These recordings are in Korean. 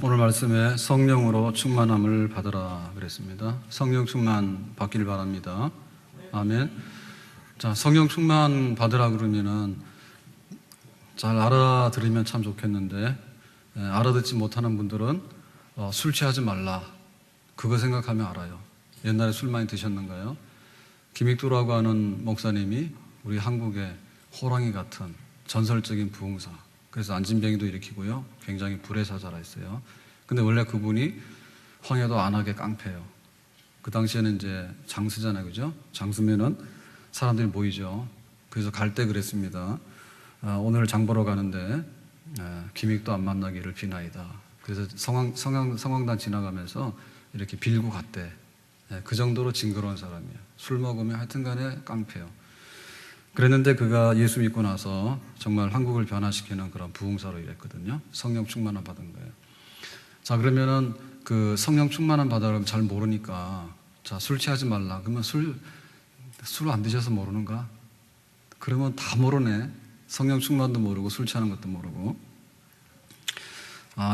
오늘 말씀에 성령으로 충만함을 받으라 그랬습니다. 성령 충만 받길 바랍니다. 아멘. 자, 성령 충만 받으라 그러면은 잘 알아들으면 참 좋겠는데, 알아듣지 못하는 분들은 술 취하지 말라, 그거 생각하면 알아요. 옛날에 술 많이 드셨는가요? 김익도라고 하는 목사님이 우리 한국의 호랑이 같은 전설적인 부흥사, 그래서 안진병이도 일으키고요, 굉장히 불의 사자라 했어요. 근데 원래 그분이 황해도 안하게 깡패예요. 그 당시에는 이제 장수잖아요, 그죠? 장수면은 사람들이 모이죠. 그래서 갈 때 그랬습니다. 오늘 장 보러 가는데 김익도 안 만나기를 비나이다. 그래서 성황단 지나가면서 이렇게 빌고 갔대. 그 정도로 징그러운 사람이에요. 술 먹으면 하여튼간에 깡패예요. 그랬는데 그가 예수 믿고 나서 정말 한국을 변화시키는 그런 부흥사로 일했거든요. 성령 충만함 받은 거예요. 자, 그러면은 그 성령 충만함 받으려면 잘 모르니까, 자, 술 취하지 말라. 그러면 술 안 드셔서 모르는가? 그러면 다 모르네. 성령 충만도 모르고 술 취하는 것도 모르고.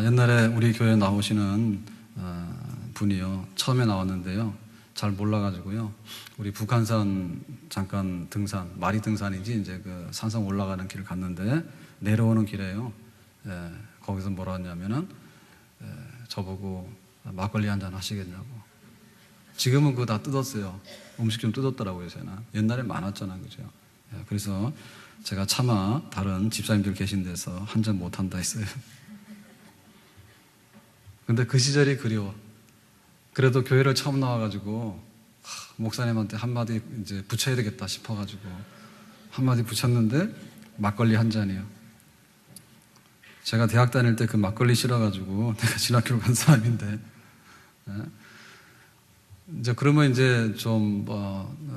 옛날에 우리 교회에 나오시는 분이요, 처음에 나왔는데요, 잘 몰라가지고요, 우리 북한산 잠깐 등산, 마리 등산인지 이제 그 산성 올라가는 길을 갔는데 내려오는 길에요, 거기서 뭐라 했냐면은 저보고 막걸리 한잔 하시겠냐고. 지금은 그거 다 뜯었어요. 음식 좀 뜯었더라고요, 제가. 옛날에 많았잖아요, 그죠? 그래서 제가 차마 다른 집사님들 계신 데서 한잔 못 한다 했어요. 근데 그 시절이 그리워. 그래도 교회를 처음 나와가지고 목사님한테 한마디 이제 붙여야 되겠다 싶어가지고 한마디 붙였는데 막걸리 한 잔이요. 제가 대학 다닐 때 그 막걸리 싫어가지고 내가 신학교를 간 사람인데, 이제 그러면 이제 좀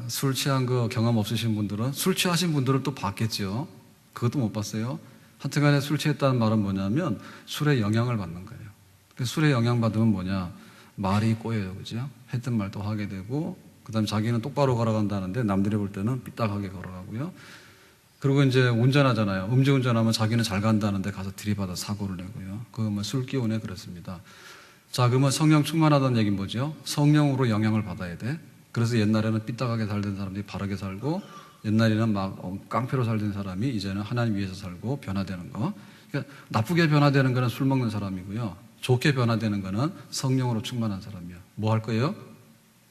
술 취한 거 경험 없으신 분들은, 술 취하신 분들은 또 봤겠죠. 그것도 못 봤어요. 하여튼간에 술 취했다는 말은 뭐냐면 술에 영향을 받는 거예요. 술에 영향 받으면 뭐냐, 말이 꼬여요, 그죠? 했던 말도 하게 되고, 그 다음에 자기는 똑바로 걸어간다는데 남들이 볼 때는 삐딱하게 걸어가고요. 그리고 이제 운전하잖아요. 음주운전하면 자기는 잘 간다는데 가서 들이받아 사고를 내고요. 그거 뭐 술 기운에 그렇습니다. 자, 그러면 성령 충만하다는 얘기는 뭐죠? 성령으로 영향을 받아야 돼. 그래서 옛날에는 삐딱하게 살던 사람들이 바르게 살고, 옛날에는 막 깡패로 살던 사람이 이제는 하나님 위해서 살고 변화되는 거. 그러니까 나쁘게 변화되는 거는 술 먹는 사람이고요, 좋게 변화되는 거는 성령으로 충만한 사람이에요. 뭐 할 거예요?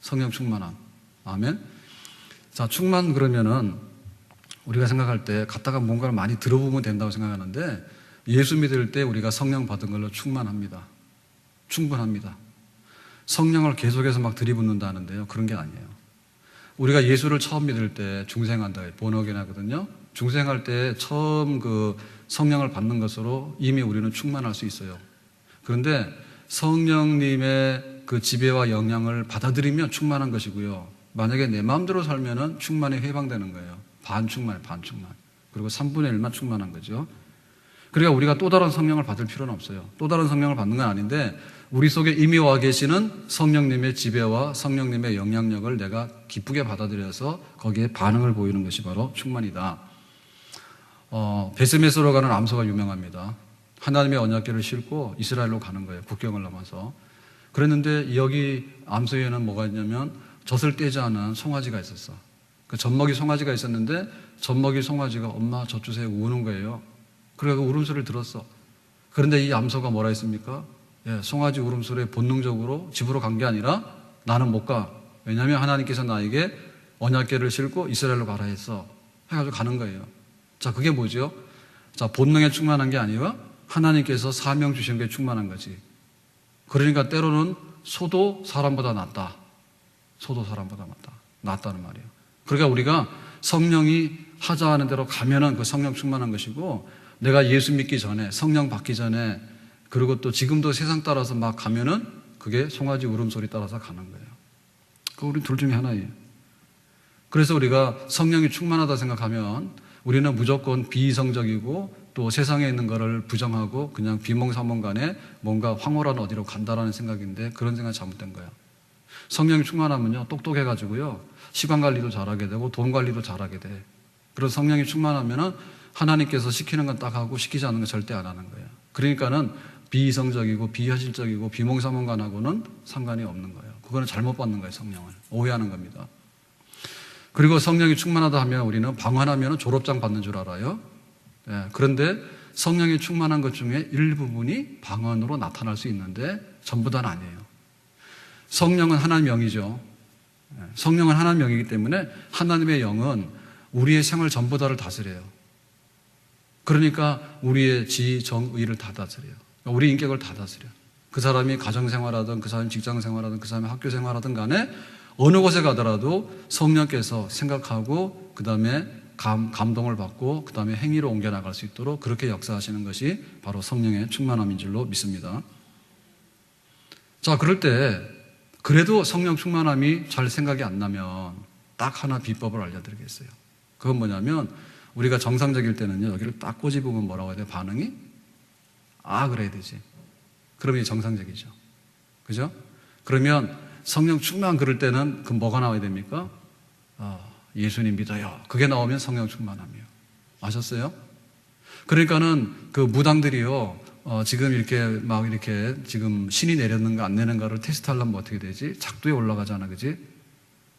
성령 충만함. 아멘. 자, 충만 그러면은 우리가 생각할 때 갖다가 뭔가를 많이 들어보면 된다고 생각하는데, 예수 믿을 때 우리가 성령 받은 걸로 충만합니다. 충분합니다. 성령을 계속해서 막 들이붓는다는데요, 그런 게 아니에요. 우리가 예수를 처음 믿을 때 중생한다, 본어긴 하거든요. 중생할 때 처음 그 성령을 받는 것으로 이미 우리는 충만할 수 있어요. 그런데 성령님의 그 지배와 영향을 받아들이면 충만한 것이고요, 만약에 내 마음대로 살면은 충만이 해방되는 거예요. 반충만. 그리고 3분의 1만 충만한 거죠. 그러니까 우리가 또 다른 성령을 받을 필요는 없어요. 또 다른 성령을 받는 건 아닌데, 우리 속에 이미 와 계시는 성령님의 지배와 성령님의 영향력을 내가 기쁘게 받아들여서 거기에 반응을 보이는 것이 바로 충만이다. 베스메스로 가는 암소가 유명합니다. 하나님의 언약궤를 싣고 이스라엘로 가는 거예요, 국경을 넘어서. 그랬는데 여기 암소에는 뭐가 있냐면 젖을 떼지 않은 송아지가 있었어. 그 젖먹이 송아지가 있었는데 젖먹이 송아지가 엄마 젖 주세요 우는 거예요. 그래서 울음소리를 들었어. 그런데 이 암소가 뭐라 했습니까? 송아지 울음소리에 본능적으로 집으로 간 게 아니라 나는 못 가. 왜냐하면 하나님께서 나에게 언약궤를 싣고 이스라엘로 가라 했어. 해가지고 가는 거예요. 자, 그게 뭐죠? 자, 본능에 충만한 게 아니라 하나님께서 사명 주신 게 충만한 거지. 그러니까 때로는 소도 사람보다 낫다. 소도 사람보다 낫다는 말이에요. 그러니까 우리가 성령이 하자 하는 대로 가면은 그 성령 충만한 것이고, 내가 예수 믿기 전에, 성령 받기 전에, 그리고 또 지금도 세상 따라서 막 가면은 그게 송아지 울음소리 따라서 가는 거예요. 그 우리 둘 중에 하나예요. 그래서 우리가 성령이 충만하다 생각하면 우리는 무조건 비이성적이고 또 세상에 있는 거를 부정하고 그냥 비몽사몽간에 뭔가 황홀한 어디로 간다라는 생각인데, 그런 생각이 잘못된 거예요. 성령이 충만하면요, 똑똑해가지고요, 시간 관리도 잘하게 되고 돈 관리도 잘하게 돼. 그래서 성령이 충만하면은 하나님께서 시키는 건 딱 하고 시키지 않는 건 절대 안 하는 거예요. 그러니까는 비이성적이고 비현실적이고 비몽사몽간하고는 상관이 없는 거예요. 그거는 잘못 받는 거예요. 성령을 오해하는 겁니다. 그리고 성령이 충만하다 하면 우리는 방언하면 졸업장 받는 줄 알아요. 그런데 성령이 충만한 것 중에 일부분이 방언으로 나타날 수 있는데 전부 다는 아니에요. 성령은 하나님의 영이죠. 성령은 하나님의 영이기 때문에 하나님의 영은 우리의 생활 전부 다를 다스려요. 그러니까 우리의 지, 정, 의를 다 다스려요. 우리 인격을 다 다스려요. 그 사람이 가정생활하든 그 사람이 직장생활하든 그 사람이 학교생활하든 간에 어느 곳에 가더라도 성령께서 생각하고 그 다음에 감동을 받고 그 다음에 행위로 옮겨나갈 수 있도록 그렇게 역사하시는 것이 바로 성령의 충만함인 줄로 믿습니다. 자, 그럴 때 그래도 성령 충만함이 잘 생각이 안 나면 딱 하나 비법을 알려드리겠어요. 그건 뭐냐면 우리가 정상적일 때는요, 여기를 딱 꼬집으면 뭐라고 해야 돼요? 반응이? 아, 그래야 되지. 그러면 정상적이죠. 그죠? 그러면 성령 충만 그럴 때는 그 뭐가 나와야 됩니까? 예수님 믿어요. 그게 나오면 성령 충만함이에요. 아셨어요? 그러니까는 그 무당들이요, 지금 이렇게 지금 신이 내렸는가 안 내는가를 테스트 하려면 어떻게 되지? 작두에 올라가잖아, 그지?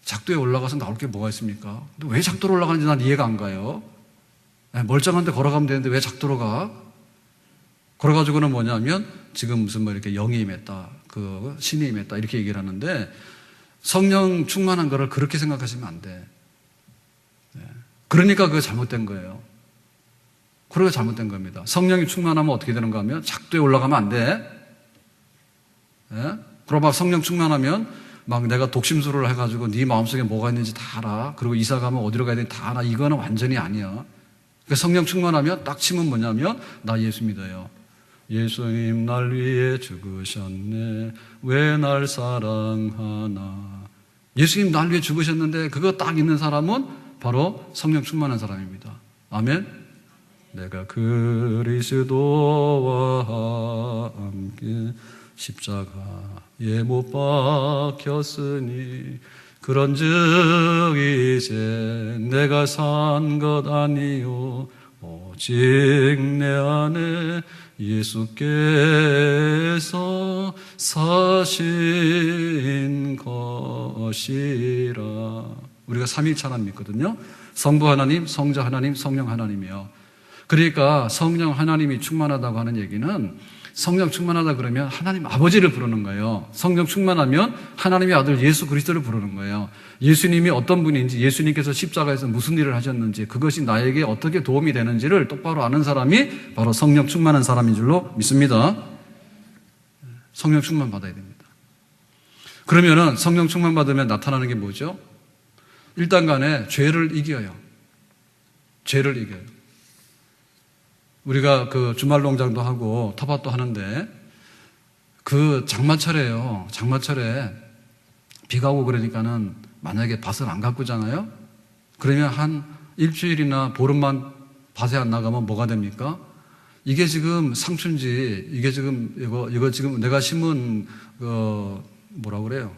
작두에 올라가서 나올 게 뭐가 있습니까? 근데 왜 작두로 올라가는지 난 이해가 안 가요. 멀쩡한데 걸어가면 되는데 왜 작두로 가? 그래가지고는 뭐냐면 지금 무슨 이렇게 영이 임했다, 그 신이 임했다 이렇게 얘기를 하는데 성령 충만한 거를 그렇게 생각하시면 안 돼. 그러니까 그게 잘못된 거예요. 그러니까 잘못된 겁니다. 성령이 충만하면 어떻게 되는가 하면 작두에 올라가면 안 돼. 그럼 막 성령 충만하면 막 내가 독심술을 해가지고 네 마음속에 뭐가 있는지 다 알아. 그리고 이사 가면 어디로 가야 되는지 다 알아. 이거는 완전히 아니야. 그러니까 성령 충만하면 딱 치면 뭐냐면 나 예수 믿어요. 예수님 날 위해 죽으셨네. 왜 날 사랑하나. 예수님 날 위해 죽으셨는데 그거 딱 있는 사람은 바로 성령 충만한 사람입니다. 아멘. 내가 그리스도와 함께 십자가에 못 박혔으니 그런즉 이제 내가 산 것 아니요 오직 내 안에 예수께서 사신 것이라. 우리가 삼위일체 하나님 믿거든요. 성부 하나님, 성자 하나님, 성령 하나님이요. 그러니까 성령 하나님이 충만하다고 하는 얘기는 성령 충만하다 그러면 하나님 아버지를 부르는 거예요. 성령 충만하면 하나님의 아들 예수 그리스도를 부르는 거예요. 예수님이 어떤 분인지, 예수님께서 십자가에서 무슨 일을 하셨는지, 그것이 나에게 어떻게 도움이 되는지를 똑바로 아는 사람이 바로 성령 충만한 사람인 줄로 믿습니다. 성령 충만 받아야 됩니다. 그러면은 성령 충만 받으면 나타나는 게 뭐죠? 일단 간에 죄를 이겨요. 죄를 이겨요. 우리가 그 주말 농장도 하고 텃밭도 하는데 그 장마철에요. 장마철에 비가 오고 그러니까는 만약에 밭을 안 가꾸잖아요. 그러면 한 일주일이나 보름만 밭에 안 나가면 뭐가 됩니까? 이게 지금 상춘지, 이게 지금 이거 지금 내가 심은 뭐라 그래요?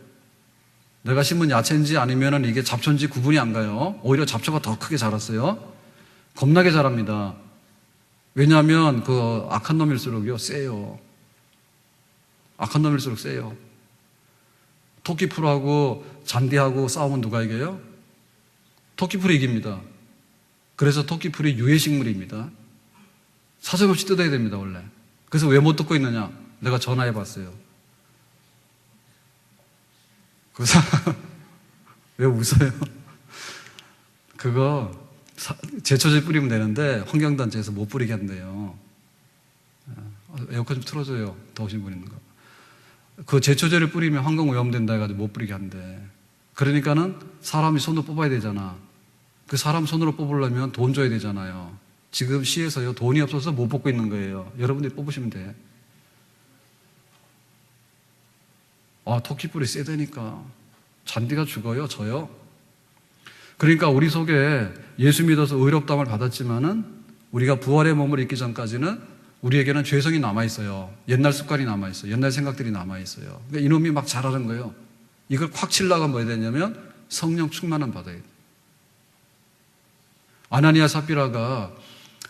내가 심은 야채인지 아니면은 이게 잡초인지 구분이 안 가요. 오히려 잡초가 더 크게 자랐어요. 겁나게 자랍니다. 왜냐하면 그 악한 놈일수록요 세요. 악한 놈일수록 세요. 토끼풀하고 잔디하고 싸우면 누가 이겨요? 토끼풀이 이깁니다. 그래서 토끼풀이 유해식물입니다. 사정없이 뜯어야 됩니다, 원래. 그래서 왜 못 뜯고 있느냐? 내가 전화해 봤어요. 그래서 왜 웃어요? 그거 제초제 뿌리면 되는데 환경단체에서 못 뿌리게 한대요. 에어컨 좀 틀어줘요. 더우신 분 있는 거. 그 제초제를 뿌리면 환경오염된다 해가지고 못 뿌리게 한대. 그러니까는 사람이 손으로 뽑아야 되잖아. 그 사람 손으로 뽑으려면 돈 줘야 되잖아요. 지금 시에서요 돈이 없어서 못 뽑고 있는 거예요. 여러분들이 뽑으시면 돼. 토끼뿔이 세다니까. 잔디가 죽어요, 져요. 그러니까 우리 속에 예수 믿어서 의롭다함을 받았지만은 우리가 부활의 몸을 입기 전까지는 우리에게는 죄성이 남아있어요. 옛날 습관이 남아있어요. 옛날 생각들이 남아있어요. 그러니까 이놈이 막 자라는 거예요. 이걸 콱 치려고 뭐 해야 되냐면 성령 충만함 받아야 돼요. 아나니아 삽비라가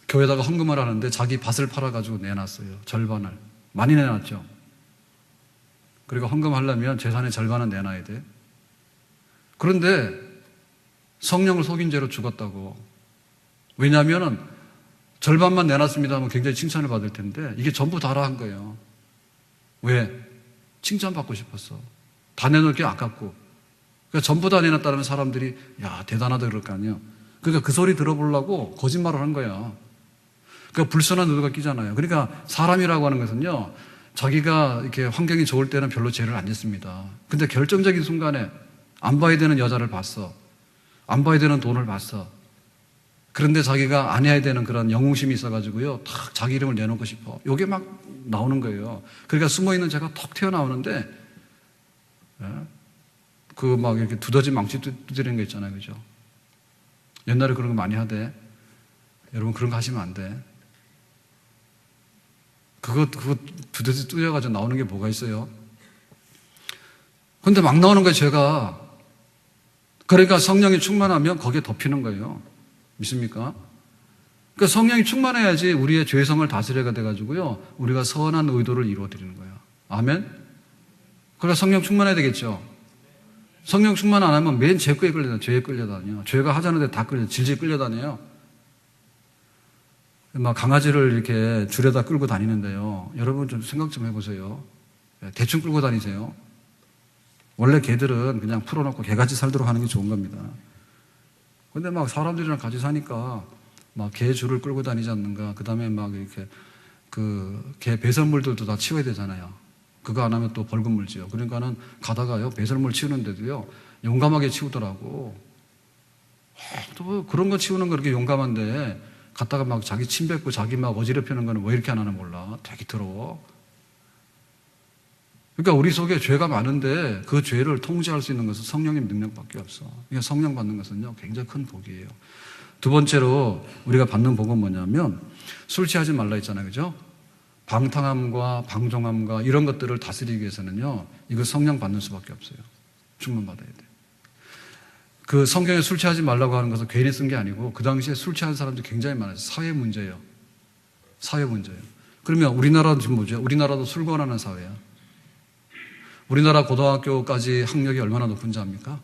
교회에다가 헌금을 하는데 자기 밭을 팔아가지고 내놨어요. 절반을. 많이 내놨죠. 그리고 헌금하려면 재산의 절반은 내놔야 돼. 그런데 성령을 속인 죄로 죽었다고. 왜냐하면 절반만 내놨습니다 하면 굉장히 칭찬을 받을 텐데 이게 전부 다라 한 거예요. 왜? 칭찬받고 싶었어. 다 내놓을 게 아깝고. 그러니까 전부 다 내놨다는 사람들이 야 대단하다 그럴 거 아니에요. 그러니까 그 소리 들어보려고 거짓말을 한 거야. 그러니까 불순한 의도가 끼잖아요. 그러니까 사람이라고 하는 것은요, 자기가 이렇게 환경이 좋을 때는 별로 죄를 안 짓습니다. 근데 결정적인 순간에 안 봐야 되는 여자를 봤어. 안 봐야 되는 돈을 봤어. 그런데 자기가 안 해야 되는 그런 영웅심이 있어가지고요, 탁 자기 이름을 내놓고 싶어. 요게 막 나오는 거예요. 그러니까 숨어있는 죄가 턱 튀어나오는데, 그 막 이렇게 두더지 망치 두드리는 거 있잖아요. 그죠? 옛날에 그런 거 많이 하대. 여러분 그런 거 하시면 안 돼. 그거 두더지 뚫려가지고 나오는 게 뭐가 있어요? 근데 막 나오는 거예요, 죄가. 그러니까 성령이 충만하면 거기에 덮이는 거예요. 믿습니까? 그러니까 성령이 충만해야지 우리의 죄성을 다스려가 돼가지고요, 우리가 선한 의도를 이루어드리는 거예요. 아멘? 그러니까 성령 충만해야 되겠죠? 성령 충만 안 하면 맨 죄에 끌려다녀요. 죄에 끌려다녀요. 죄가 하자는데 다 질질 끌려다녀요. 막 강아지를 이렇게 줄에다 끌고 다니는데요. 여러분 좀 생각 좀 해보세요. 대충 끌고 다니세요. 원래 개들은 그냥 풀어놓고 개같이 살도록 하는 게 좋은 겁니다. 근데 막 사람들이랑 같이 사니까 막 개 줄을 끌고 다니지 않는가. 그 다음에 막 이렇게 그 개 배설물들도 다 치워야 되잖아요. 그거 안 하면 또 벌금 물지요. 그러니까는 가다가요, 배설물 치우는데도요, 용감하게 치우더라고. 또 그런 거 치우는 거 그렇게 용감한데, 갔다가 막 자기 침 뱉고 자기 막 어지럽히는 거는 왜 이렇게 안 하나 몰라. 되게 더러워. 그러니까 우리 속에 죄가 많은데 그 죄를 통제할 수 있는 것은 성령의 능력밖에 없어. 그러니까 성령 받는 것은요, 굉장히 큰 복이에요. 두 번째로 우리가 받는 복은 뭐냐면, 술 취하지 말라 했잖아요. 그죠? 방탕함과 방종함과 이런 것들을 다스리기 위해서는요, 이거 성령 받는 수밖에 없어요. 충만 받아야 돼요. 그 성경에 술 취하지 말라고 하는 것은 괜히 쓴 게 아니고, 그 당시에 술 취하는 사람들이 굉장히 많아요. 사회 문제예요. 사회 문제예요. 그러면 우리나라도 지금 뭐죠? 우리나라도 술 권하는 사회야. 우리나라 고등학교까지 학력이 얼마나 높은지 압니까?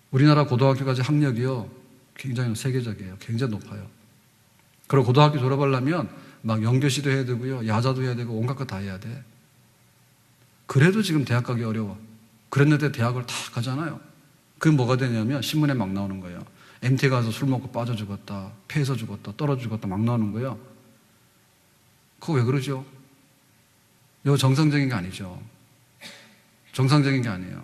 우리나라 고등학교까지 학력이요, 굉장히 세계적이에요. 굉장히 높아요. 그리고 고등학교 졸업하려면 막 영교시도 해야 되고요, 야자도 해야 되고, 온갖 거 다 해야 돼. 그래도 지금 대학 가기 어려워. 그랬는데 대학을 다 가잖아요. 그게 뭐가 되냐면 신문에 막 나오는 거예요. MT 가서 술 먹고 빠져 죽었다, 패해서 죽었다, 떨어져 죽었다 막 나오는 거예요. 그거 왜 그러죠? 이거 정상적인 게 아니죠. 정상적인 게 아니에요.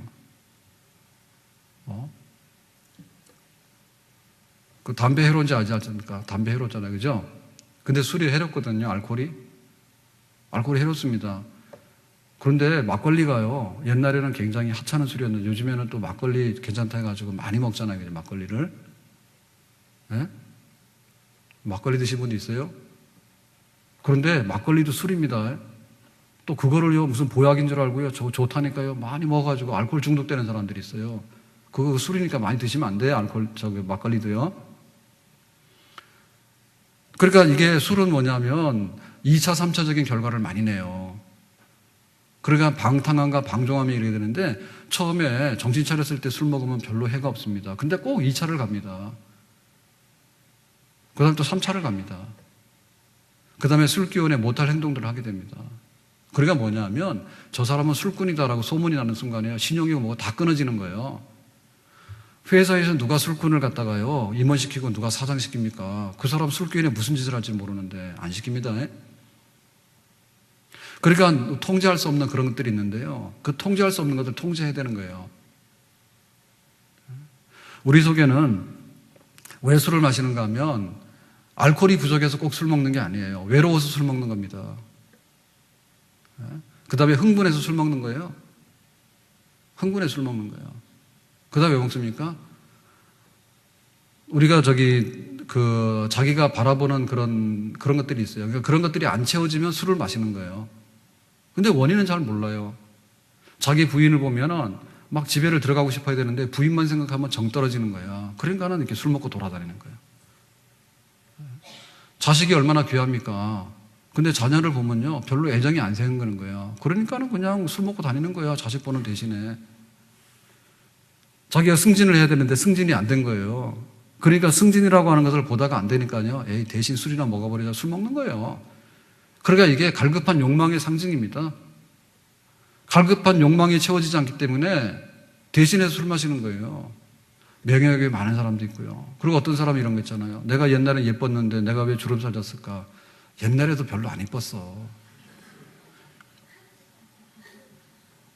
그 담배 해로운지 알지 않습니까? 담배 해롭잖아요. 그죠? 근데 술이 해롭거든요. 알코올이 해롭습니다. 그런데 막걸리가요, 옛날에는 굉장히 하찮은 술이었는데 요즘에는 또 막걸리 괜찮다 해가지고 많이 먹잖아요. 그죠? 막걸리를. 네? 막걸리 드신 분도 있어요? 그런데 막걸리도 술입니다. 또 그거를요, 무슨 보약인 줄 알고요, 좋다니까요, 많이 먹어가지고 알코올 중독되는 사람들이 있어요. 그거 술이니까 많이 드시면 안 돼요. 막걸리도요. 그러니까 이게 술은 뭐냐면 2차, 3차적인 결과를 많이 내요. 그러니까 방탕함과 방종함이 이렇게 되는데, 처음에 정신 차렸을 때 술 먹으면 별로 해가 없습니다. 근데 꼭 2차를 갑니다. 그 다음에 또 3차를 갑니다. 그 다음에 술 기운에 못할 행동들을 하게 됩니다. 그러니까 뭐냐면, 저 사람은 술꾼이다라고 소문이 나는 순간에 신용이고 뭐가 다 끊어지는 거예요. 회사에서 누가 술꾼을 갖다가요, 임원시키고 누가 사장시킵니까? 그 사람 술기운에 무슨 짓을 할지 모르는데 안 시킵니다. 그러니까 통제할 수 없는 그런 것들이 있는데요, 그 통제할 수 없는 것들 통제해야 되는 거예요. 우리 속에는 왜 술을 마시는가 하면, 알코올이 부족해서 꼭 술 먹는 게 아니에요. 외로워서 술 먹는 겁니다. 그 다음에 흥분해서 술 먹는 거예요. 흥분해서 술 먹는 거예요. 그 다음에 왜 먹습니까? 우리가 자기가 바라보는 그런 것들이 있어요. 그러니까 그런 것들이 안 채워지면 술을 마시는 거예요. 근데 원인은 잘 몰라요. 자기 부인을 보면은 막 집에를 들어가고 싶어야 되는데 부인만 생각하면 정 떨어지는 거야. 그러니까는 이렇게 술 먹고 돌아다니는 거예요. 자식이 얼마나 귀합니까? 근데 자녀를 보면요, 별로 애정이 안 생기는 거예요. 그러니까는 그냥 술 먹고 다니는 거예요. 자식 보는 대신에. 자기가 승진을 해야 되는데 승진이 안 된 거예요. 그러니까 승진이라고 하는 것을 보다가 안 되니까요, 에이, 대신 술이나 먹어버리자, 술 먹는 거예요. 그러니까 이게 갈급한 욕망의 상징입니다. 갈급한 욕망이 채워지지 않기 때문에 대신해서 술 마시는 거예요. 명예욕이 많은 사람도 있고요. 그리고 어떤 사람이 이런 거 있잖아요. 내가 옛날에 예뻤는데 내가 왜 주름살 졌을까? 옛날에도 별로 안 예뻤어.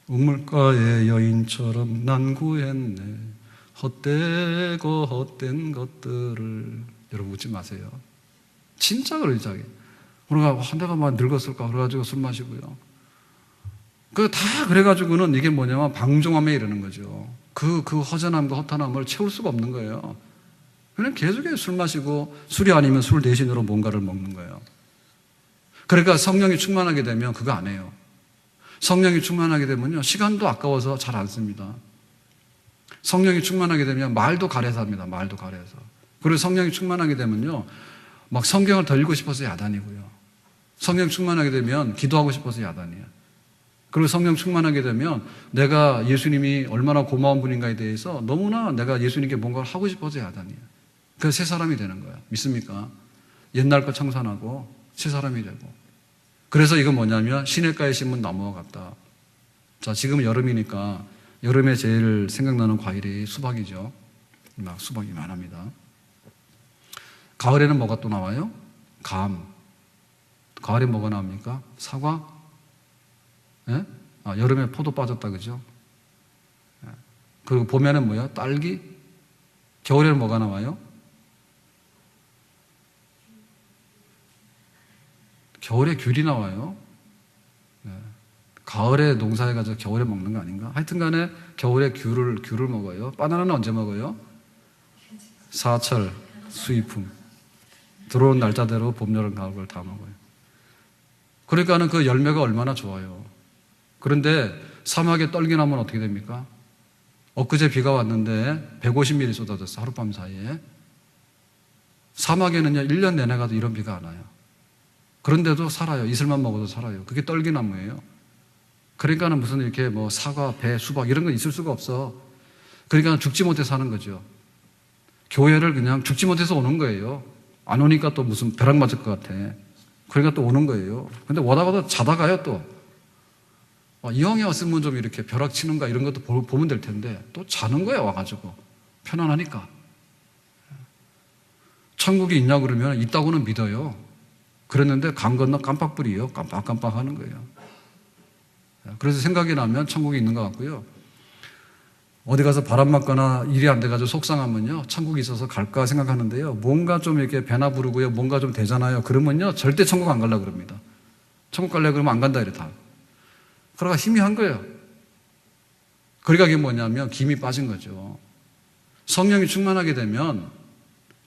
우물가의 여인처럼 난 구했네. 헛되고 헛된 것들을. 여러분 웃지 마세요. 진짜 그러죠. 우리가 내가 막 늙었을까 그래가지고 술 마시고요. 다 그래가지고는 이게 뭐냐면 방종함에 이르는 거죠. 그 허전함과 허탄함을 채울 수가 없는 거예요. 그냥 계속해서 술 마시고 술이 아니면 술 대신으로 뭔가를 먹는 거예요. 그러니까 성령이 충만하게 되면 그거 안 해요. 성령이 충만하게 되면요, 시간도 아까워서 잘 안 씁니다. 성령이 충만하게 되면 말도 가려서 합니다. 말도 가려서. 그리고 성령이 충만하게 되면요, 막 성경을 더 읽고 싶어서 야단이고요. 성령 충만하게 되면 기도하고 싶어서 야단이에요. 그리고 성령 충만하게 되면 내가 예수님이 얼마나 고마운 분인가에 대해서 너무나 내가 예수님께 뭔가를 하고 싶어서 야단이에요. 그래서 새 사람이 되는 거예요. 믿습니까? 옛날 거 청산하고 새 사람이 되고. 그래서 이건 뭐냐면 시냇가에 심은 나무와 같다. 자, 지금 여름이니까 여름에 제일 생각나는 과일이 수박이죠. 막 수박이 많합니다. 가을에는 뭐가 또 나와요? 감. 가을에 뭐가 나옵니까? 사과? 예? 여름에 포도 빠졌다, 그죠? 예. 그리고 봄에는 뭐야? 딸기? 겨울에는 뭐가 나와요? 겨울에 귤이 나와요. 예. 가을에 농사해가지고 겨울에 먹는 거 아닌가? 하여튼 간에 겨울에 귤을 먹어요. 바나나는 언제 먹어요? 사철, 수입품. 들어온 날짜대로 봄, 여름, 가을 다 먹어요. 그러니까는 그 열매가 얼마나 좋아요. 그런데 사막에 떨기나무는 어떻게 됩니까? 엊그제 비가 왔는데 150mm 쏟아졌어, 하룻밤 사이에. 사막에는요, 1년 내내 가도 이런 비가 안 와요. 그런데도 살아요. 이슬만 먹어도 살아요. 그게 떨기나무예요. 그러니까는 무슨 이렇게 뭐 사과, 배, 수박 이런 건 있을 수가 없어. 그러니까 죽지 못해 사는 거죠. 교회를 그냥 죽지 못해서 오는 거예요. 안 오니까 또 무슨 벼락 맞을 것 같아. 그러니까 또 오는 거예요. 근데 오다가도 자다가요 또. 이왕에 왔으면 좀 이렇게 벼락 치는가 이런 것도 보면 될 텐데 또 자는 거야 와가지고. 편안하니까. 천국이 있냐 그러면 있다고는 믿어요. 그랬는데 강 건너 깜빡불이에요. 깜빡깜빡 하는 거예요. 그래서 생각이 나면 천국이 있는 것 같고요. 어디 가서 바람 맞거나 일이 안 돼가지고 속상하면요, 천국이 있어서 갈까 생각하는데요, 뭔가 좀 이렇게 배나 부르고요, 뭔가 좀 되잖아요. 그러면요, 절대 천국 안 가려고 그럽니다. 천국 가려고 그러면 안 간다 이래 다. 그러니까 희미한 거예요. 그러니까 이게 뭐냐면 김이 빠진 거죠. 성령이 충만하게 되면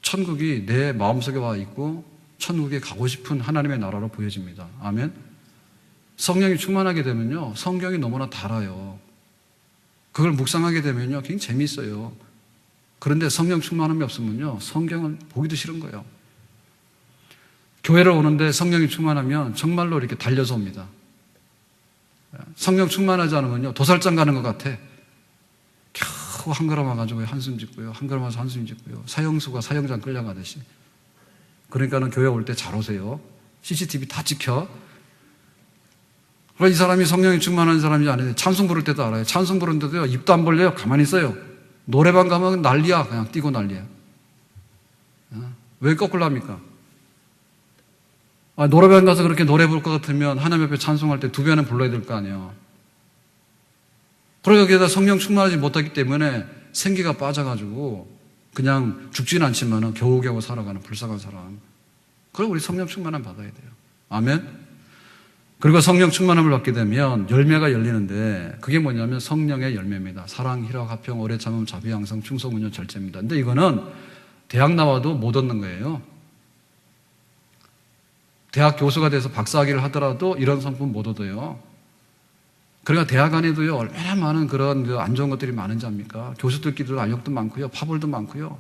천국이 내 마음속에 와 있고 천국에 가고 싶은 하나님의 나라로 보여집니다. 아멘. 성령이 충만하게 되면요, 성경이 너무나 달아요. 그걸 묵상하게 되면요, 굉장히 재미있어요. 그런데 성령 충만함이 없으면요, 성경은 보기도 싫은 거예요. 교회를 오는데 성령이 충만하면 정말로 이렇게 달려서 옵니다. 성령 충만하지 않으면요, 도살장 가는 것 같아. 겨우 한 걸음 와가지고 한숨 짓고요, 한 걸음 와서 한숨 짓고요, 사형수가 사형장 끌려가듯이. 그러니까는 교회 올 때 잘 오세요. CCTV 다 찍혀. 그러니까 이 사람이 성령이 충만한 사람이 아니에요. 찬송 부를 때도 알아요. 찬송 부르는데도요, 입도 안 벌려요. 가만히 있어요. 노래방 가면 난리야. 그냥 뛰고 난리야. 왜 거꾸로 합니까? 노래방 가서 그렇게 노래 부를 것 같으면 하나님 앞에 찬송할 때 2배는 불러야 될 거 아니에요. 그러고 여기에다 성령 충만하지 못하기 때문에 생기가 빠져가지고 그냥 죽지는 않지만 겨우겨우 살아가는 불쌍한 사람. 그리고 우리 성령 충만함 받아야 돼요. 아멘? 그리고 성령 충만함을 받게 되면 열매가 열리는데 그게 뭐냐면 성령의 열매입니다. 사랑, 희락, 화평, 오래 참음, 자비, 양성, 충성, 운yon, 절제입니다. 근데 이거는 대학 나와도 못 얻는 거예요. 대학 교수가 돼서 박사학위를 하더라도 이런 성품 못 얻어요. 그러니까 대학 안에도요, 얼마나 많은 그런 안 좋은 것들이 많은지 압니까? 교수들끼리도 알력도 많고요, 파벌도 많고요.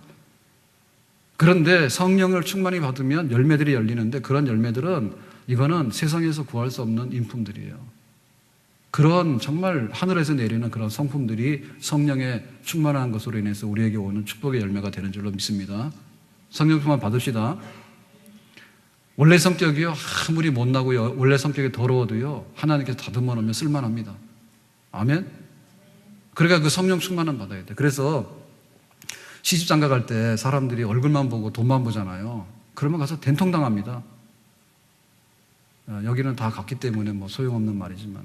그런데 성령을 충만히 받으면 열매들이 열리는데 그런 열매들은 이거는 세상에서 구할 수 없는 인품들이에요. 그런 정말 하늘에서 내리는 그런 성품들이 성령의 충만한 것으로 인해서 우리에게 오는 축복의 열매가 되는 줄로 믿습니다. 성령 충만 받읍시다. 원래 성격이요, 아무리 못나고요, 원래 성격이 더러워도요, 하나님께서 다듬어 놓으면 쓸만합니다. 아멘? 그러니까 그 성령 충만은 받아야 돼. 그래서 시집장가 갈 때 사람들이 얼굴만 보고 돈만 보잖아요. 그러면 가서 된통당합니다. 여기는 다 갔기 때문에 뭐 소용없는 말이지만.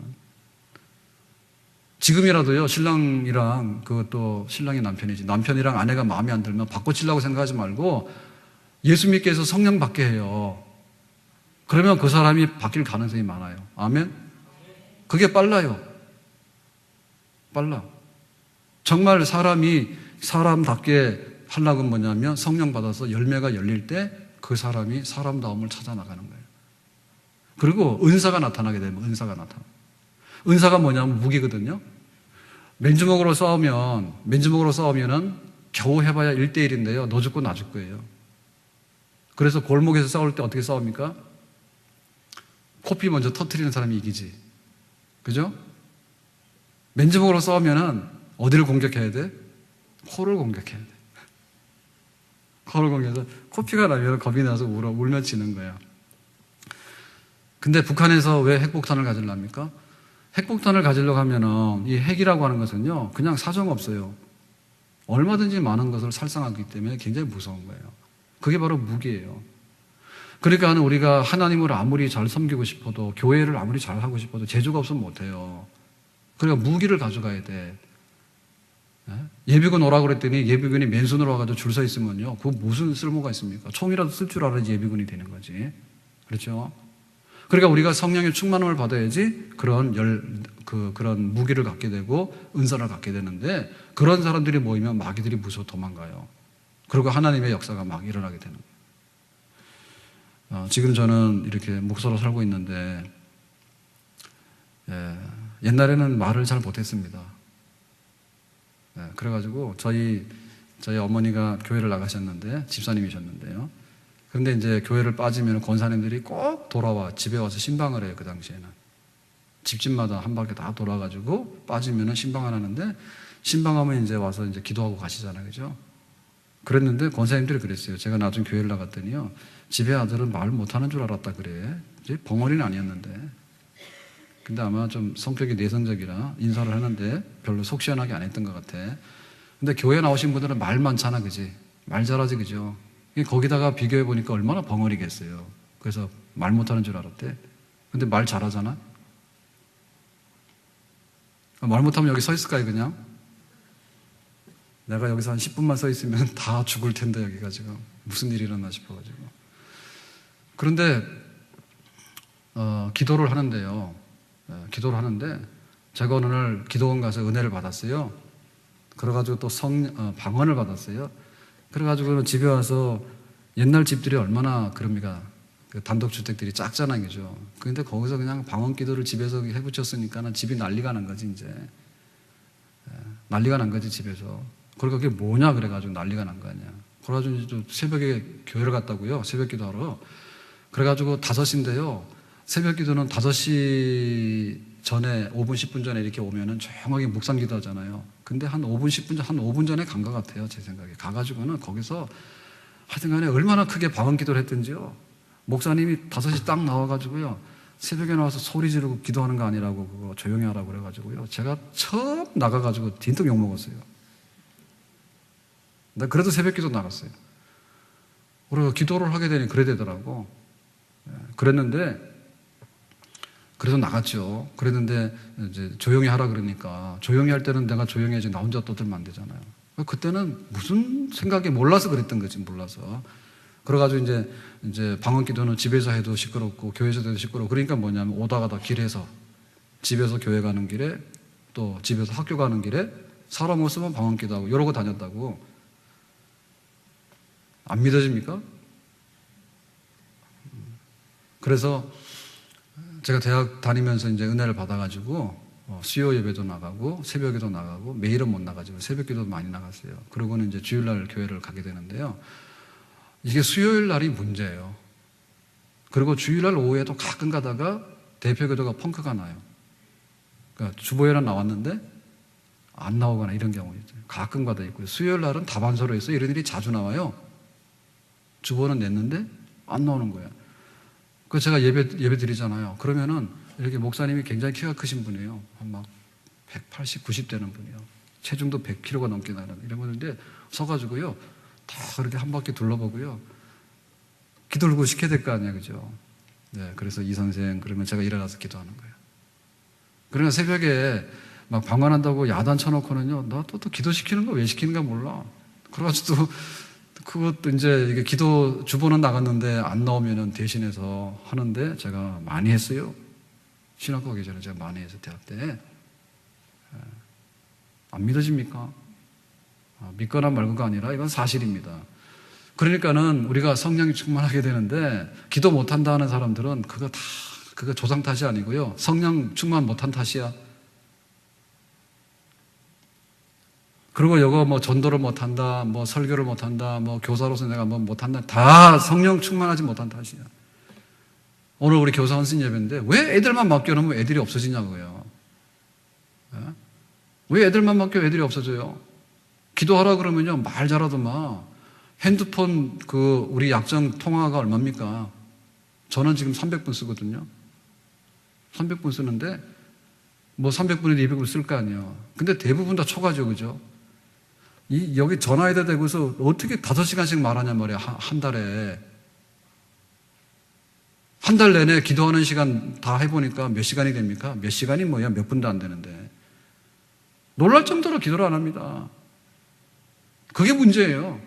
지금이라도요, 신랑이랑, 그것도 신랑이 남편이지, 남편이랑 아내가 마음에 안 들면 바꿔치려고 생각하지 말고 예수 믿게 해서 성령 받게 해요. 그러면 그 사람이 바뀔 가능성이 많아요. 아멘? 그게 빨라요. 빨라. 정말 사람이 사람답게 하려고 뭐냐면 성령 받아서 열매가 열릴 때 그 사람이 사람다움을 찾아 나가는 거예요. 그리고 은사가 나타나게 되면 은사가 나타나. 은사가 뭐냐면 무기거든요. 맨주먹으로 싸우면은 겨우 해봐야 1대1인데요. 너 죽고 나 죽고예요. 그래서 골목에서 싸울 때 어떻게 싸웁니까? 코피 먼저 터트리는 사람이 이기지. 그죠? 맨주먹으로 싸우면은 어디를 공격해야 돼? 코를 공격해야 돼. 코를 공격해서 코피가 나면 겁이 나서 울면 지는 거야. 근데 북한에서 왜 핵폭탄을 가지려합니까? 핵폭탄을 가지려고 하면은 이 핵이라고 하는 것은요, 그냥 사정 없어요. 얼마든지 많은 것을 살상하기 때문에 굉장히 무서운 거예요. 그게 바로 무기예요. 그러니까 우리가 하나님을 아무리 잘 섬기고 싶어도, 교회를 아무리 잘 하고 싶어도 재주가 없으면 못해요. 그러니까 무기를 가져가야 돼. 예비군 오라고 그랬더니 예비군이 맨손으로 와가지고 줄 서 있으면요, 그거 무슨 쓸모가 있습니까? 총이라도 쓸 줄 알아야지 예비군이 되는 거지. 그렇죠? 그러니까 우리가 성령의 충만함을 받아야지 그런 무기를 갖게 되고 은사를 갖게 되는데, 그런 사람들이 모이면 마귀들이 무서워 도망가요. 그리고 하나님의 역사가 막 일어나게 되는 거예요. 지금 저는 이렇게 목사로 살고 있는데, 옛날에는 말을 잘 못했습니다. 그래가지고 저희 어머니가 교회를 나가셨는데, 집사님이셨는데요. 그런데 이제 교회를 빠지면 권사님들이 꼭 돌아와 집에 와서 신방을 해요. 그 당시에는 집집마다 한 바퀴 다 돌아가지고 빠지면은 신방을 하는데, 신방하면 이제 와서 이제 기도하고 가시잖아요, 그죠? 그랬는데 권사님들이 그랬어요. 제가 나중에 교회를 나갔더니요, 집에 아들은 말 못하는 줄 알았다 그래. 이제 벙어리는 아니었는데, 근데 아마 좀 성격이 내성적이라 인사를 하는데 별로 속 시원하게 안 했던 것 같아. 근데 교회 나오신 분들은 말 많잖아, 그지? 말 잘하지, 그죠? 거기다가 비교해 보니까 얼마나 벙어리겠어요. 그래서 말 못하는 줄 알았대. 근데 말 잘하잖아. 말 못하면 여기 서 있을까요, 그냥? 내가 여기서 한 10분만 서 있으면 다 죽을 텐데, 여기가 지금 무슨 일이 일어나 싶어가지고. 그런데 기도를 하는데요. 기도를 하는데 제가 오늘 기도원 가서 은혜를 받았어요. 그래가지고 또 방언을 받았어요. 그래가지고 집에 와서 옛날 집들이 얼마나 그럽니까? 그 단독주택들이 작잖아요, 그죠? 근데 거기서 그냥 방언 기도를 집에서 해붙였으니까 집이 난리가 난 거지, 이제. 난리가 난 거지, 집에서. 그러니까 그게 뭐냐, 그래가지고 난리가 난 거 아니야. 그래가지고 이제 새벽에 교회를 갔다고요, 새벽 기도하러. 그래가지고 5시인데요. 새벽 기도는 5시 전에 5분, 10분 전에 이렇게 오면은 조용하게 묵상 기도 하잖아요. 근데 한 5분, 10분 전, 한 5분 전에 간 것 같아요, 제 생각에. 가가지고는 거기서 하여튼 간에 얼마나 크게 방언 기도를 했든지요. 목사님이 5시 딱 나와가지고요, 새벽에 나와서 소리 지르고 기도하는 거 아니라고 그거 조용히 하라고 그래가지고요. 제가 처음 나가가지고 딘뜩 욕먹었어요. 근데 그래도 새벽 기도 나갔어요. 그리고 기도를 하게 되니 그래 되더라고. 그랬는데, 그래서 나갔죠. 그랬는데 이제 조용히 하라 그러니까, 조용히 할 때는 내가 조용히 해야지 나 혼자 떠들면 안 되잖아요. 그때는 무슨 생각이 몰라서 그랬던 거지, 몰라서. 그래가지고 이제 방언 기도는 집에서 해도 시끄럽고 교회에서 해도 시끄럽고, 그러니까 뭐냐면 오다가 다 길에서, 집에서 교회 가는 길에 또 집에서 학교 가는 길에 사람 없으면 방언 기도하고 이러고 다녔다고. 안 믿어집니까? 그래서 제가 대학 다니면서 이제 은혜를 받아가지고 수요 예배도 나가고 새벽에도 나가고, 매일은 못 나가지만 새벽 기도도 많이 나갔어요. 그러고는 이제 주일날 교회를 가게 되는데요. 이게 수요일 날이 문제예요. 그리고 주일날 오후에도 가끔 가다가 대표기도가 펑크가 나요. 그러니까 주보에는 나왔는데 안 나오거나 이런 경우 있죠. 가끔 가다 있고요. 수요일 날은 다반사로 해서 이런 일이 자주 나와요. 주보는 냈는데 안 나오는 거예요. 그 제가 예배 드리잖아요. 그러면은 이렇게 목사님이 굉장히 키가 크신 분이에요. 막 180, 90 되는 분이에요. 체중도 100kg가 넘게 나는 이런 분인데 서가지고요. 다 그렇게 한 바퀴 둘러보고요. 기도를 시켜야 될 거 아니야, 그죠? 네, 그래서 이 선생, 그러면 제가 일어나서 기도하는 거예요. 그러니까 새벽에 막 방언한다고 야단 쳐놓고는요, 너 또 기도시키는 거 왜 시키는가 몰라. 그래가지고 그것도 이제 이게 기도 주보는 나갔는데 안 나오면은 대신해서 하는데 제가 많이 했어요. 신학교 가기 전에 제가 많이 해서 대학 때. 안 믿어집니까? 믿거나 말고가 아니라 이건 사실입니다. 그러니까는 우리가 성령이 충만하게 되는데 기도 못한다 하는 사람들은 그거 조상 탓이 아니고요. 성령 충만 못한 탓이야. 그리고 이거 뭐 전도를 못한다, 뭐 설교를 못한다, 뭐 교사로서 내가 뭐 못한다. 다 성령 충만하지 못한 탓이야. 오늘 우리 교사 헌신 예배인데 왜 애들만 맡겨놓으면 애들이 없어지냐고요. 왜 애들만 맡겨 애들이 없어져요? 기도하라 그러면요, 말 잘하더만. 핸드폰 우리 약정 통화가 얼마입니까? 저는 지금 300분 쓰거든요. 300분 쓰는데 뭐 300분에도 200분 쓸 거 아니에요. 근데 대부분 다 초과죠, 그죠? 여기 전화에다 대고서 어떻게 5시간씩 말하냐 말이야, 한 달에. 한 달 내내 기도하는 시간 다 해보니까 몇 시간이 됩니까? 몇 시간이 뭐야, 몇 분도 안 되는데. 놀랄 정도로 기도를 안 합니다. 그게 문제예요.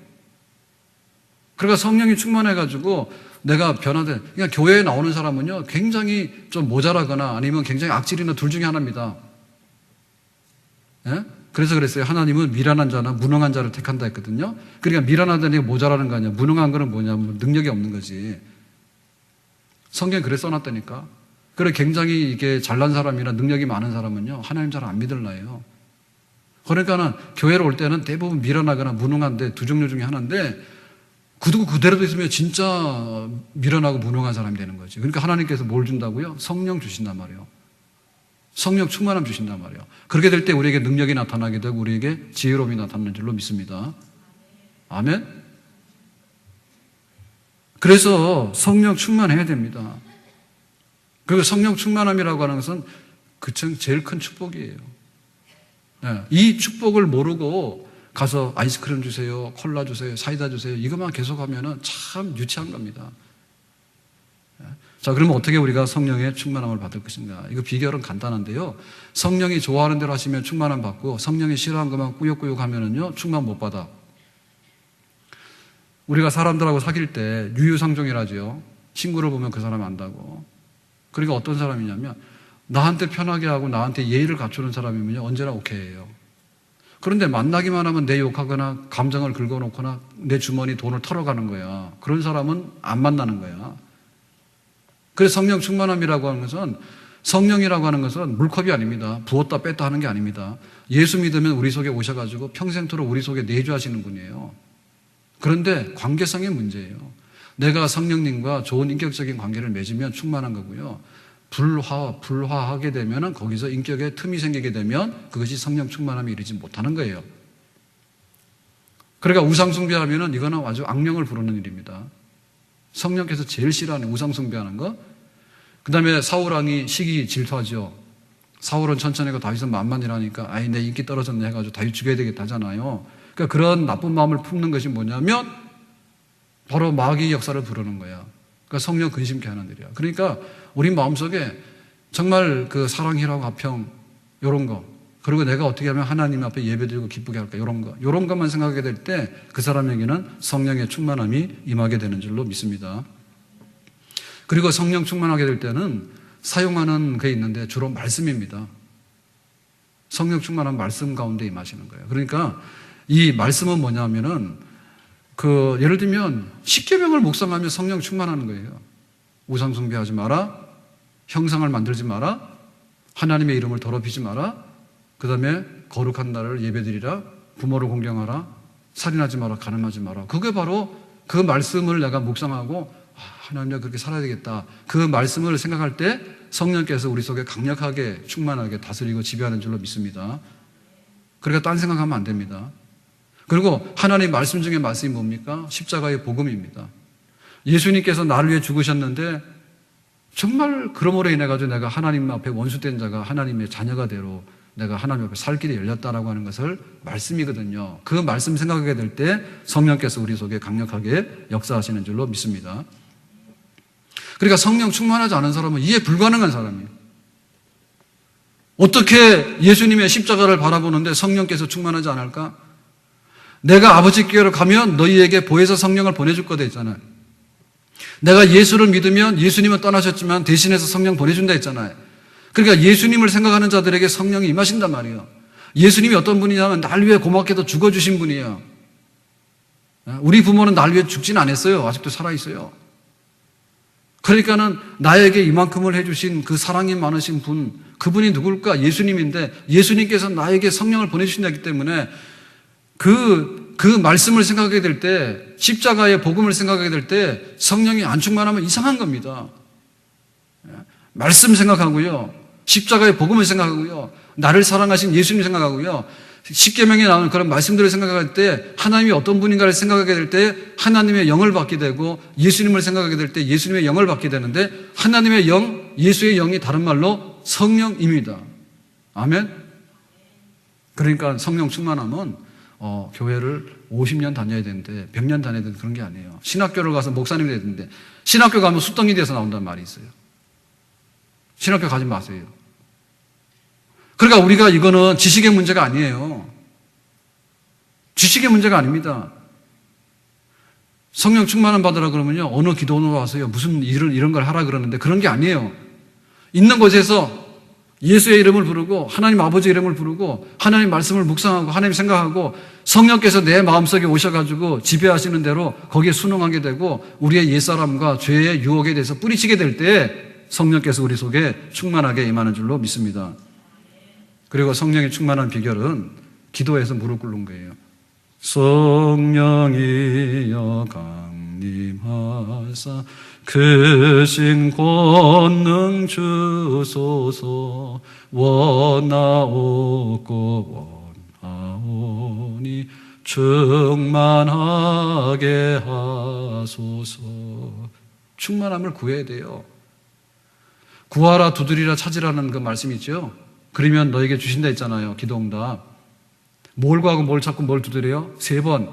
그러니까 성령이 충만해가지고 내가 변화된, 그러니까 교회에 나오는 사람은요, 굉장히 좀 모자라거나 아니면 굉장히 악질이나 둘 중에 하나입니다. 예? 그래서 그랬어요. 하나님은 미련한 자나 무능한 자를 택한다 했거든요. 그러니까 미련하다는 게 모자라는 거 아니야. 무능한 거는 뭐냐, 능력이 없는 거지. 성경에 그래 써놨다니까. 그래 굉장히 이게 잘난 사람이나 능력이 많은 사람은요, 하나님 잘 안 믿을라요. 그러니까는 교회로 올 때는 대부분 미련하거나 무능한데 두 종류 중에 하나인데 그대로 있으면 진짜 미련하고 무능한 사람이 되는 거지. 그러니까 하나님께서 뭘 준다고요? 성령 주신단 말이에요. 성령 충만함 주신단 말이에요. 그렇게 될 때 우리에게 능력이 나타나게 되고 우리에게 지혜로움이 나타나는 줄로 믿습니다. 아멘? 그래서 성령 충만해야 됩니다. 그리고 성령 충만함이라고 하는 것은 제일 큰 축복이에요. 네. 이 축복을 모르고 가서 아이스크림 주세요, 콜라 주세요, 사이다 주세요, 이것만 계속하면 참 유치한 겁니다. 자, 그러면 어떻게 우리가 성령의 충만함을 받을 것인가? 이거 비결은 간단한데요. 성령이 좋아하는 대로 하시면 충만함 받고 성령이 싫어하는 것만 꾸역꾸역 하면은요, 충만 못 받아. 우리가 사람들하고 사귈 때 유유상종이라죠. 친구를 보면 그 사람이 안다고. 그러니까 어떤 사람이냐면 나한테 편하게 하고 나한테 예의를 갖추는 사람이면요, 언제나 오케이예요. 그런데 만나기만 하면 내 욕하거나 감정을 긁어놓거나 내 주머니 돈을 털어가는 거야. 그런 사람은 안 만나는 거야. 그래서 성령 충만함이라고 하는 것은, 성령이라고 하는 것은 물컵이 아닙니다. 부었다 뺐다 하는 게 아닙니다. 예수 믿으면 우리 속에 오셔가지고 평생토록 우리 속에 내주하시는 분이에요. 그런데 관계성의 문제예요. 내가 성령님과 좋은 인격적인 관계를 맺으면 충만한 거고요. 불화하게 되면 거기서 인격에 틈이 생기게 되면 그것이 성령 충만함에 이르지 못하는 거예요. 그러니까 우상숭배하면 이거는 아주 악령을 부르는 일입니다. 성령께서 제일 싫어하는 우상숭배하는 거. 그 다음에 사울왕이 시기 질투하죠. 사울은 천천히 하고 다윗은 만만이라니까 아이 내 인기 떨어졌네 해가지고 다윗 죽여야 되겠다 하잖아요. 그러니까 그런 나쁜 마음을 품는 것이 뭐냐면 바로 마귀의 역사를 부르는 거야. 그러니까 성령 근심케 하는 일이야. 그러니까 우리 마음속에 정말 그 사랑이라고 화평 이런 거, 그리고 내가 어떻게 하면 하나님 앞에 예배드리고 기쁘게 할까 이런 것만 생각하게 될 때 그 사람에게는 성령의 충만함이 임하게 되는 줄로 믿습니다. 그리고 성령 충만하게 될 때는 사용하는 게 있는데 주로 말씀입니다. 성령 충만한 말씀 가운데 임하시는 거예요. 그러니까 이 말씀은 뭐냐면은 예를 들면 십계명을 묵상하며 성령 충만하는 거예요. 우상 숭배하지 마라, 형상을 만들지 마라, 하나님의 이름을 더럽히지 마라, 그 다음에 거룩한 날을 예배드리라, 부모를 공경하라, 살인하지 마라, 간음하지 마라. 그게 바로 그 말씀을 내가 묵상하고 하나님 그렇게 살아야 되겠다. 그 말씀을 생각할 때 성령께서 우리 속에 강력하게 충만하게 다스리고 지배하는 줄로 믿습니다. 그러니까 딴 생각하면 안 됩니다. 그리고 하나님 말씀 중에 말씀이 뭡니까? 십자가의 복음입니다. 예수님께서 나를 위해 죽으셨는데 정말 그러므로 인해 가지고 내가 하나님 앞에 원수된 자가 하나님의 자녀가 되로 내가 하나님 앞에 살 길이 열렸다라고 하는 것을 말씀이거든요. 그 말씀 생각하게 될 때 성령께서 우리 속에 강력하게 역사하시는 줄로 믿습니다. 그러니까 성령 충만하지 않은 사람은 이해 불가능한 사람이에요. 어떻게 예수님의 십자가를 바라보는데 성령께서 충만하지 않을까? 내가 아버지께로 가면 너희에게 보혜사 성령을 보내줄 거다 했잖아요. 내가 예수를 믿으면 예수님은 떠나셨지만 대신해서 성령 보내준다 했잖아요. 그러니까 예수님을 생각하는 자들에게 성령이 임하신단 말이에요. 예수님이 어떤 분이냐면 날 위해 고맙게도 죽어주신 분이에요. 우리 부모는 날 위해 죽진 않았어요. 아직도 살아있어요. 그러니까는 나에게 이만큼을 해주신 그 사랑이 많으신 분, 그분이 누굴까? 예수님인데 예수님께서 나에게 성령을 보내주신다기 때문에 그 말씀을 생각하게 될 때, 십자가의 복음을 생각하게 될 때 성령이 안 충만하면 이상한 겁니다. 말씀 생각하고요, 십자가의 복음을 생각하고요, 나를 사랑하신 예수님 생각하고요, 십계명에 나오는 그런 말씀들을 생각할 때 하나님이 어떤 분인가를 생각하게 될 때 하나님의 영을 받게 되고, 예수님을 생각하게 될 때 예수님의 영을 받게 되는데, 하나님의 영, 예수의 영이 다른 말로 성령입니다. 아멘? 그러니까 성령 충만함은 교회를 50년 다녀야 되는데 100년 다녀야 되는데 그런 게 아니에요. 신학교를 가서 목사님이 돼야 되는데 신학교 가면 수덩이 돼서 나온다는 말이 있어요. 신학교 가지 마세요. 그러니까 우리가 이거는 지식의 문제가 아니에요. 지식의 문제가 아닙니다. 성령 충만함 받으라 그러면요, 어느 기도원으로 와서요 무슨 이런 걸 하라 그러는데 그런 게 아니에요. 있는 곳에서 예수의 이름을 부르고 하나님 아버지 이름을 부르고 하나님 말씀을 묵상하고 하나님 생각하고 성령께서 내 마음속에 오셔가지고 지배하시는 대로 거기에 순응하게 되고 우리의 옛사람과 죄의 유혹에 대해서 뿌리치게 될 때 성령께서 우리 속에 충만하게 임하는 줄로 믿습니다. 그리고 성령의 충만한 비결은 기도에서 무릎 꿇는 거예요. 성령이여 강림하사 그 신 권능 주소서. 원하옵고 원하오니 충만하게 하소서. 충만함을 구해야 돼요. 구하라 두드리라 찾으라는 그 말씀이 있죠. 그러면 너에게 주신다 했잖아요. 기도응답. 뭘 구하고 뭘 찾고 뭘 두드려요? 3번.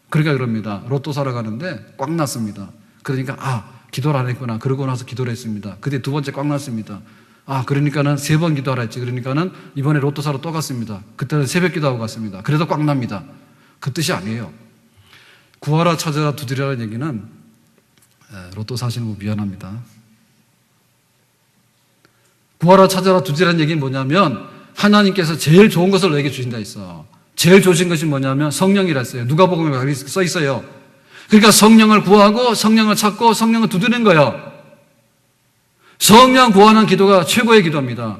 그러니까 그럽니다. 로또 사러 가는데 꽉 났습니다. 그러니까 기도를 안 했구나. 그러고 나서 기도를 했습니다. 그때 2번째 꽉 났습니다. 그러니까는 3번 기도하라 했지. 그러니까는 이번에 로또 사러 또 갔습니다. 그때는 새벽 기도하고 갔습니다. 그래도 꽉 납니다. 그 뜻이 아니에요. 구하라 찾아라 두드리라는 얘기는 로또 사시는 분 미안합니다. 구하라 찾아라 두드리라는 얘기는 뭐냐면 하나님께서 제일 좋은 것을 너에게 주신다 했어. 제일 좋으신 것이 뭐냐면 성령이라 했어요. 누가복음에 써 있어요. 그러니까 성령을 구하고 성령을 찾고 성령을 두드리는 거예요. 성령 구하는 기도가 최고의 기도입니다.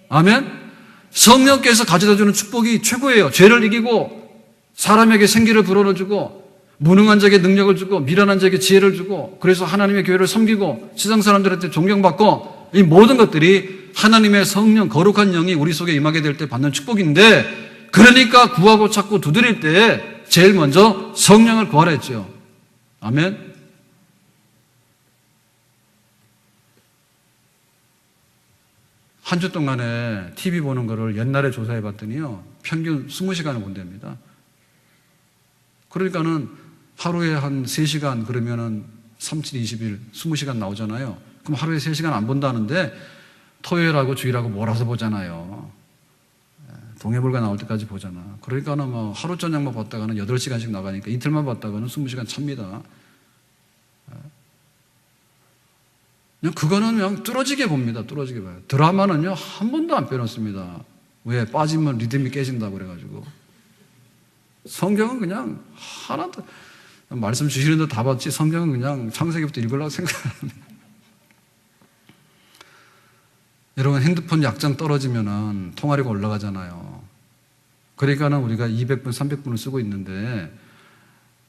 아멘? 성령께서 가져다주는 축복이 최고예요. 죄를 이기고 사람에게 생기를 불어넣어주고 무능한 자에게 능력을 주고 미련한 자에게 지혜를 주고, 그래서 하나님의 교회를 섬기고 세상 사람들한테 존경받고, 이 모든 것들이 하나님의 성령 거룩한 영이 우리 속에 임하게 될 때 받는 축복인데, 그러니까 구하고 찾고 두드릴 때 제일 먼저 성령을 구하라 했죠. 아멘. 한 주 동안에 TV 보는 거를 옛날에 조사해 봤더니요, 평균 20시간을 본답니다. 그러니까는 하루에 한 3시간, 그러면은 3, 7, 20일 20시간 나오잖아요. 그럼 하루에 3시간 안 본다는데 토요일하고 주일하고 몰아서 보잖아요. 동해불가 나올 때까지 보잖아. 그러니까는 뭐 하루 저녁만 봤다가는 8시간씩 나가니까 이틀만 봤다가는 20시간 찹니다. 그냥 그거는 그냥 뚫어지게 봅니다. 뚫어지게 봐요. 드라마는요, 한 번도 안 빼놓습니다. 왜? 빠지면 리듬이 깨진다고 그래가지고. 성경은 그냥 하나도, 말씀 주시는 데 다 봤지, 성경은 그냥 창세기부터 읽으려고 생각합니다. 여러분, 핸드폰 약정 떨어지면은 통화료가 올라가잖아요. 그러니까는 우리가 200분, 300분을 쓰고 있는데,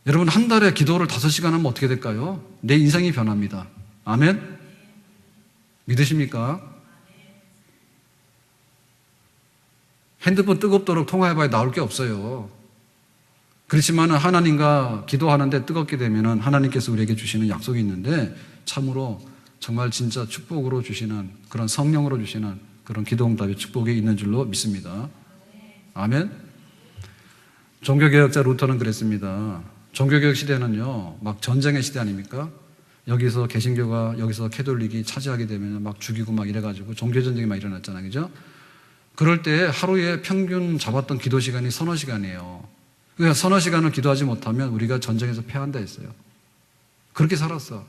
여러분, 한 달에 기도를 5시간 하면 어떻게 될까요? 내 인생이 변합니다. 아멘? 믿으십니까? 핸드폰 뜨겁도록 통화해봐야 나올 게 없어요. 그렇지만 하나님과 기도하는데 뜨겁게 되면 하나님께서 우리에게 주시는 약속이 있는데, 참으로 정말 진짜 축복으로 주시는, 그런 성령으로 주시는 그런 기도응답의 축복이 있는 줄로 믿습니다. 아멘? 종교개혁자 루터는 그랬습니다. 종교개혁 시대는요, 막 전쟁의 시대 아닙니까? 여기서 개신교가, 여기서 캐톨릭이 차지하게 되면 막 죽이고 막 이래가지고 종교전쟁이 막 일어났잖아요. 그죠? 그럴 때 하루에 평균 잡았던 기도 시간이 서너 시간이에요. 그러니까 서너 시간을 기도하지 못하면 우리가 전쟁에서 패한다 했어요. 그렇게 살았어.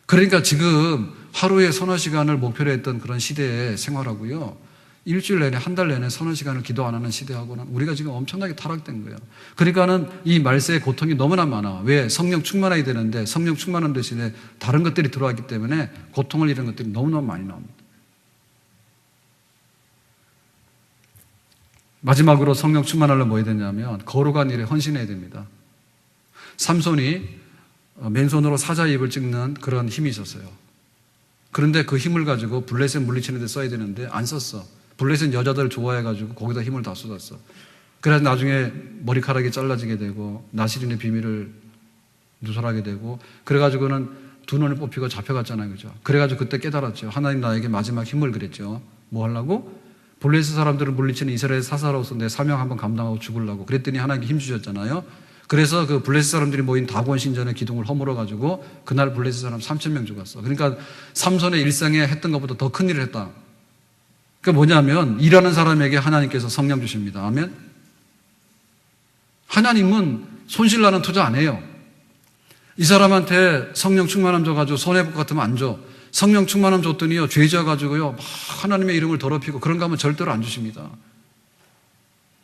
그러니까 지금 하루에 서너 시간을 목표로 했던 그런 시대에 생활하고요, 일주일 내내, 한 달 내내 서너 시간을 기도 안 하는 시대하고는 우리가 지금 엄청나게 타락된 거예요. 그러니까는 이 말세의 고통이 너무나 많아. 왜? 성령 충만해야 되는데 성령 충만한 대신에 다른 것들이 들어왔기 때문에 고통을 잃은 것들이 너무너무 많이 나옵니다. 마지막으로 성령 충만하려면 뭐 해야 되냐면 거룩한 일에 헌신해야 됩니다. 삼손이 맨손으로 사자 입을 찍는 그런 힘이 있었어요. 그런데 그 힘을 가지고 블레셋 물리치는 데 써야 되는데 안 썼어. 블레셋 여자들 좋아해가지고 거기다 힘을 다 쏟았어. 그래서 나중에 머리카락이 잘라지게 되고 나시린의 비밀을 누설하게 되고, 그래가지고는 두 눈을 뽑히고 잡혀갔잖아요. 그죠? 그래가지고 그때 깨달았죠. 하나님 나에게 마지막 힘을 그랬죠. 뭐 하려고? 블레셋 사람들을 물리치는 이스라엘 사사로서 내 사명 한번 감당하고 죽으려고. 그랬더니 하나님께 힘 주셨잖아요. 그래서 그 블레셋 사람들이 모인 다곤 신전의 기둥을 허물어가지고 그날 블레셋 사람 3,000명 죽었어. 그러니까 삼손의 일생에 했던 것보다 더 큰 일을 했다. 그러니까 뭐냐면 일하는 사람에게 하나님께서 성령 주십니다. 아멘? 하나님은 손실나는 투자 안 해요. 이 사람한테 성령 충만함 줘가지고 손해볼 것 같으면 안 줘. 성령 충만함 줬더니요, 죄 지어가지고요, 막 하나님의 이름을 더럽히고 그런 거 하면 절대로 안 주십니다.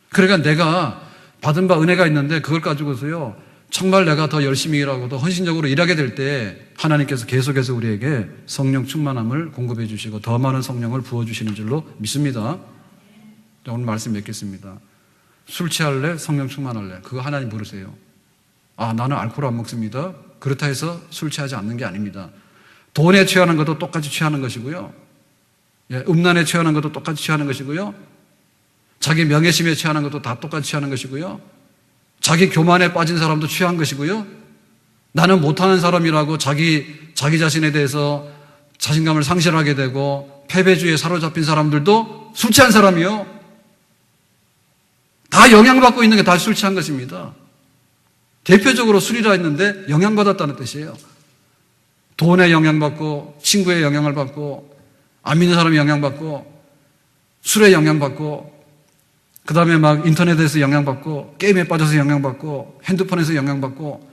그러니까 내가 받은 바 은혜가 있는데 그걸 가지고서요, 정말 내가 더 열심히 일하고 더 헌신적으로 일하게 될 때 하나님께서 계속해서 우리에게 성령 충만함을 공급해 주시고 더 많은 성령을 부어주시는 줄로 믿습니다. 오늘 말씀 맺겠습니다. 술 취할래? 성령 충만할래? 그거 하나님 물으세요. 아, 나는 알코올 안 먹습니다. 그렇다 해서 술 취하지 않는 게 아닙니다. 돈에 취하는 것도 똑같이 취하는 것이고요, 음란에 취하는 것도 똑같이 취하는 것이고요, 자기 명예심에 취하는 것도 다 똑같이 취하는 것이고요, 자기 교만에 빠진 사람도 취한 것이고요, 나는 못하는 사람이라고 자기 자신에 대해서 자신감을 상실하게 되고 패배주의에 사로잡힌 사람들도 술 취한 사람이요. 다 영향받고 있는 게 다 술 취한 것입니다. 대표적으로 술이라 했는데 영향받았다는 뜻이에요. 돈에 영향받고, 친구의 영향을 받고, 안 믿는 사람이 영향받고, 술에 영향받고, 그 다음에 막 인터넷에서 영향받고, 게임에 빠져서 영향받고, 핸드폰에서 영향받고,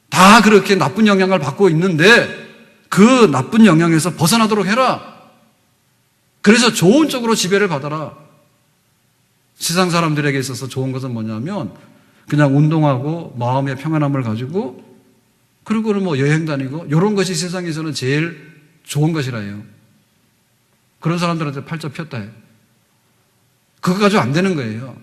다 그렇게 나쁜 영향을 받고 있는데 그 나쁜 영향에서 벗어나도록 해라. 그래서 좋은 쪽으로 지배를 받아라. 세상 사람들에게 있어서 좋은 것은 뭐냐면 그냥 운동하고 마음의 평안함을 가지고, 그리고 뭐 여행 다니고, 이런 것이 세상에서는 제일 좋은 것이라 해요. 그런 사람들한테 팔자 폈다 해요. 그거 가지고 안 되는 거예요.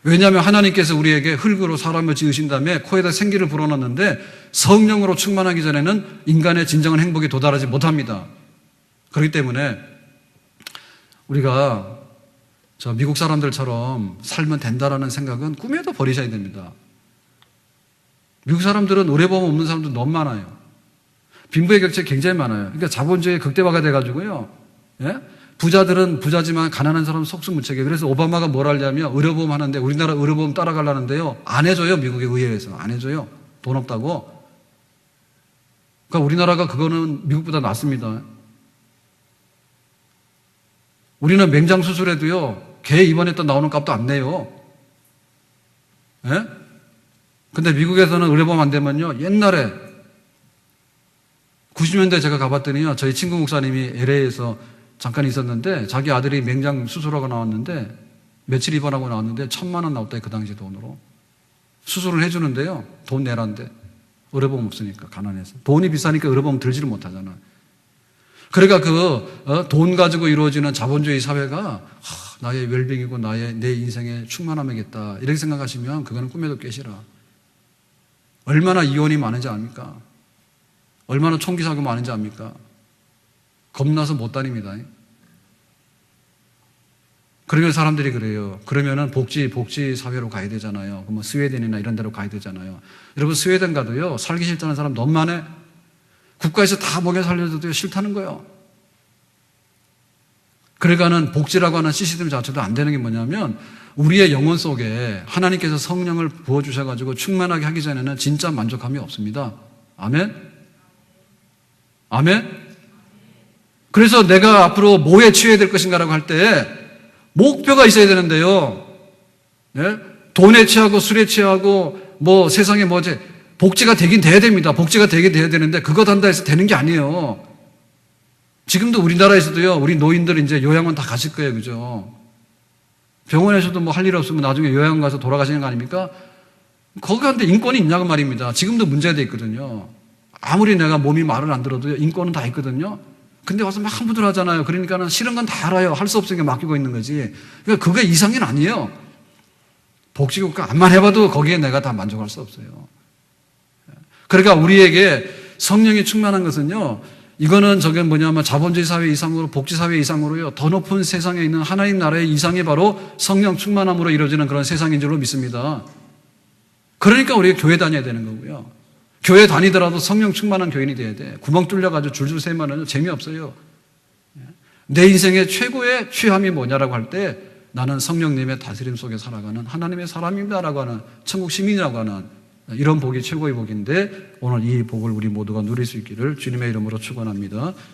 왜냐하면 하나님께서 우리에게 흙으로 사람을 지으신 다음에 코에다 생기를 불어넣는데 성령으로 충만하기 전에는 인간의 진정한 행복에 도달하지 못합니다. 그렇기 때문에 우리가 저 미국 사람들처럼 살면 된다라는 생각은 꿈에도 버리셔야 됩니다. 미국 사람들은 의뢰보험 없는 사람도 너무 많아요. 빈부의 격차가 굉장히 많아요. 그러니까 자본주의 극대화가 돼가지고요, 부자들은 부자지만 가난한 사람은 속수무책이에요. 그래서 오바마가 뭘 하냐면 의료보험 하는데 우리나라 의료보험 따라가려는데요, 안 해줘요. 미국의 의회에서 안 해줘요. 돈 없다고. 그러니까 우리나라가 그거는 미국보다 낫습니다. 우리는 맹장 수술해도요, 개 입원했다 나오는 값도 안 내요. 근데 미국에서는 의료보험 안 되면요, 옛날에 90년대 제가 가봤더니요, 저희 친구 목사님이 LA에서 잠깐 있었는데 자기 아들이 맹장 수술하고 나왔는데, 며칠 입원하고 나왔는데 1,000만 원 나왔다, 그 당시 돈으로. 수술을 해주는데요, 돈 내란데. 의료보험 없으니까, 가난해서. 돈이 비싸니까 의료보험 들지를 못하잖아. 그러니까 돈 가지고 이루어지는 자본주의 사회가 나의 웰빙이고 내 인생의 충만함이겠다, 이렇게 생각하시면 그거는 꿈에도 깨시라. 얼마나 이혼이 많은지 압니까? 얼마나 총기 사고 많은지 압니까? 겁나서 못 다닙니다. 그러면 사람들이 그래요. 그러면은 복지 사회로 가야 되잖아요. 그러면 스웨덴이나 이런 데로 가야 되잖아요. 여러분 스웨덴 가도요. 살기 싫다는 사람 너무 많아. 국가에서 다 먹여 살려줘도 싫다는 거예요. 그러니까는 복지라고 하는 시스템 자체도 안 되는 게 뭐냐면 우리의 영혼 속에 하나님께서 성령을 부어주셔가지고 충만하게 하기 전에는 진짜 만족함이 없습니다. 아멘? 아멘? 그래서 내가 앞으로 뭐에 취해야 될 것인가라고 할 때 목표가 있어야 되는데요. 네? 돈에 취하고 술에 취하고 뭐 세상에 뭐지 복지가 되긴 돼야 됩니다. 복지가 되긴 돼야 되는데 그거 단다 해서 되는 게 아니에요. 지금도 우리나라에서도요. 우리 노인들 이제 요양원 다 가실 거예요. 그죠? 병원에서도 뭐 할 일 없으면 나중에 요양원 가서 돌아가시는 거 아닙니까? 거기 한데 인권이 있냐고 말입니다. 지금도 문제가 돼 있거든요. 아무리 내가 몸이 말을 안 들어도 인권은 다 있거든요. 근데 와서 막 함부들 하잖아요. 그러니까는 싫은 건 다 알아요. 할 수 없으니까 맡기고 있는 거지. 그러니까 그게 이상은 아니에요. 복지국가 암만 해봐도 거기에 내가 다 만족할 수 없어요. 그러니까 우리에게 성령이 충만한 것은요. 이거는 저게 뭐냐면 자본주의 사회 이상으로 복지사회 이상으로요. 더 높은 세상에 있는 하나님 나라의 이상이 바로 성령 충만함으로 이루어지는 그런 세상인 줄로 믿습니다. 그러니까 우리가 교회 다녀야 되는 거고요. 교회 다니더라도 성령 충만한 교인이 돼야 돼. 구멍 뚫려가지고 줄줄 세면은 재미없어요. 내 인생의 최고의 취함이 뭐냐라고 할 때 나는 성령님의 다스림 속에 살아가는 하나님의 사람입니다라고 하는 천국 시민이라고 하는 이런 복이 최고의 복인데 오늘 이 복을 우리 모두가 누릴 수 있기를 주님의 이름으로 축원합니다.